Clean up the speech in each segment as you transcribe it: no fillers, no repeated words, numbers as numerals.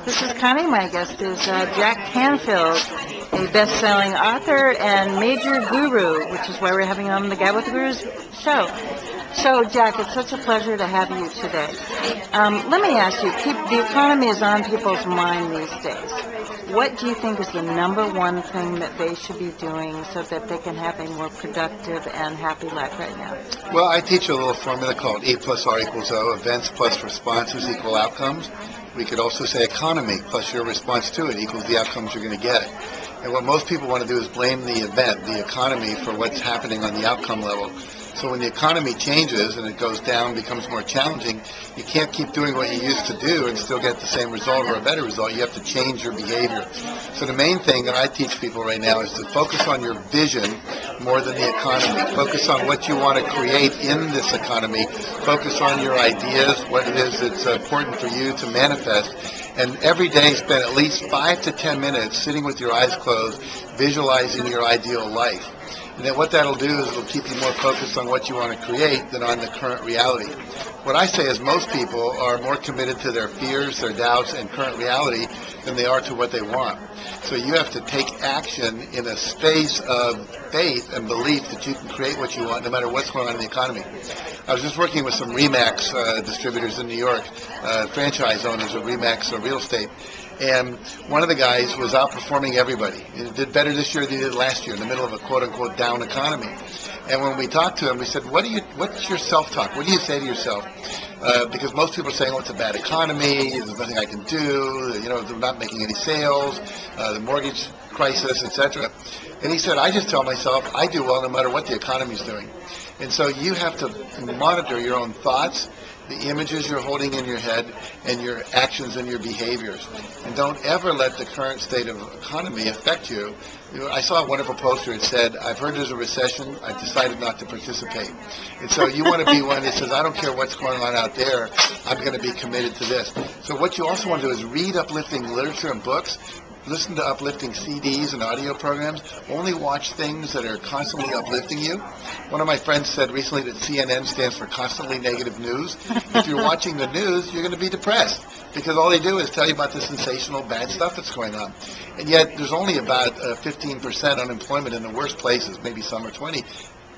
This is Connie. My guest is Jack Canfield, a best-selling author and major guru, which is why we're having him on the Guy with the Gurus show. So, Jack, it's such a pleasure to have you today. Let me ask you, the economy is on people's mind these days. What do you think is the number one thing that they should be doing so that they can have a more productive and happy life right now? Well, I teach a little formula called E plus R equals O, events plus responses equal outcomes. We could also say economy plus your response to it equals the outcomes you're going to get. And what most people want to do is blame the event, the economy, for what's happening on the outcome level. So when the economy changes and it goes down, becomes more challenging, you can't keep doing what you used to do and still get the same result or a better result. You have to change your behavior. So the main thing that I teach people right now is to focus on your vision more than the economy. Focus on what you want to create in this economy. Focus on your ideas, what it is that's important for you to manifest. And every day spend at least 5 to 10 minutes sitting with your eyes closed, visualizing your ideal life. And then what that'll do is it'll keep you more focused on what you want to create than on the current reality. What I say is most people are more committed to their fears, their doubts, and current reality than they are to what they want. So you have to take action in a space of faith and belief that you can create what you want no matter what's going on in the economy. I was just working with some RE/MAX distributors in New York, franchise owners of RE/MAX real estate. And one of the guys was outperforming everybody. He did better this year than he did last year in the middle of a quote-unquote down economy. And when we talked to him, we said, what's your self-talk? What do you say to yourself? Because most people are saying, oh, it's a bad economy, there's nothing I can do, they're not making any sales, the mortgage crisis, etc. And he said, I just tell myself I do well no matter what the economy's doing. And so you have to monitor your own thoughts, the images you're holding in your head, and your actions and your behaviors. And don't ever let the current state of economy affect you. I saw a wonderful poster. It said, I've heard there's a recession. I've decided not to participate. And so you want to be one that says, I don't care what's going on out there. I'm going to be committed to this. So what you also want to do is read uplifting literature and books. Listen to uplifting CDs and audio programs. Only watch things that are constantly uplifting you. One of my friends said recently that CNN stands for constantly negative news. If you're watching the news, you're going to be depressed because all they do is tell you about the sensational bad stuff that's going on. And yet there's only about 15% unemployment in the worst places, maybe some are 20.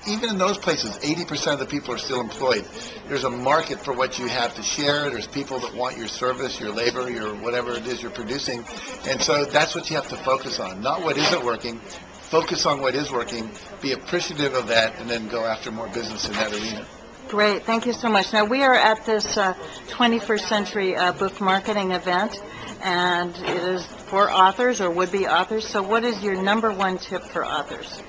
Even in those places, 80% of the people are still employed. There's a market for what you have to share. There's people that want your service, your labor, your whatever it is you're producing. And so that's what you have to focus on, not what isn't working. Focus on what is working, be appreciative of that, and then go after more business in that arena. Great. Thank you so much. Now, we are at this 21st Century Book Marketing event, and it is for authors or would-be authors. So what is your number one tip for authors?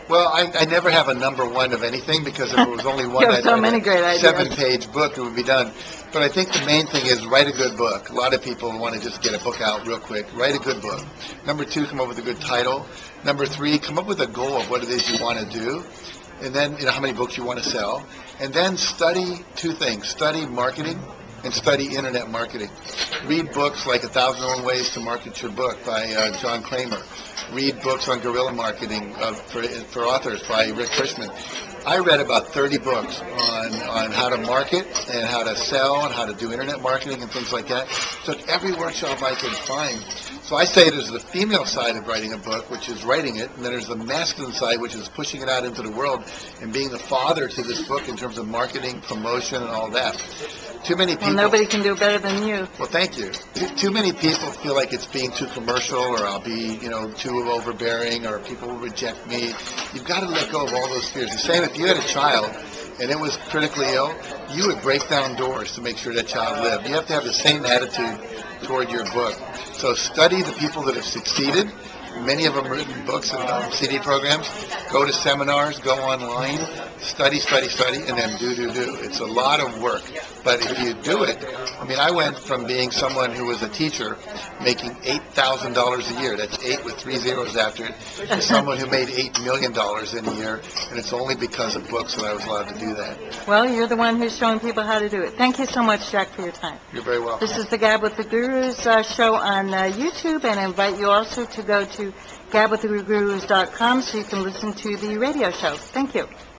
Well, I never have a number one of anything because if it was only one, so many great ideas. 7-page book, it would be done. But I think the main thing is write a good book. A lot of people want to just get a book out real quick. Write a good book. Number 2, come up with a good title. Number 3, come up with a goal of what it is you want to do. And then, how many books you want to sell. And then study 2 things. Study marketing and study internet marketing. Read books like 1,001 Ways to Market Your Book by John Kramer. Read books on guerrilla marketing for authors by Rick Cushman. I read about 30 books on how to market and how to sell and how to do internet marketing and things like that. Took every workshop I could find. So I say there's the female side of writing a book, which is writing it, and then there's the masculine side, which is pushing it out into the world and being the father to this book in terms of marketing, promotion, and all that. Too many people. Well, nobody can do better than you. Well, thank you. Too many people feel like it's being too commercial, or I'll be, too overbearing, or people will reject me. You've got to let go of all those fears. The same if you had a child and it was critically ill, you would break down doors to make sure that child lived. You have to have the same attitude toward your book. So study the people that have succeeded. Many of them written books and CD programs. Go to seminars, go online, study, and then do. It's a lot of work. But if you do it, I went from being someone who was a teacher making $8,000 a year, that's 8 with 3 zeros after it, to someone who made $8 million in a year, and it's only because of books that I was allowed to do that. Well, you're the one who's showing people how to do it. Thank you so much, Jack, for your time. You're very welcome. This is the Gab with the Gurus show on YouTube, and I invite you also to go to gabwiththegurus.com so you can listen to the radio show. Thank you.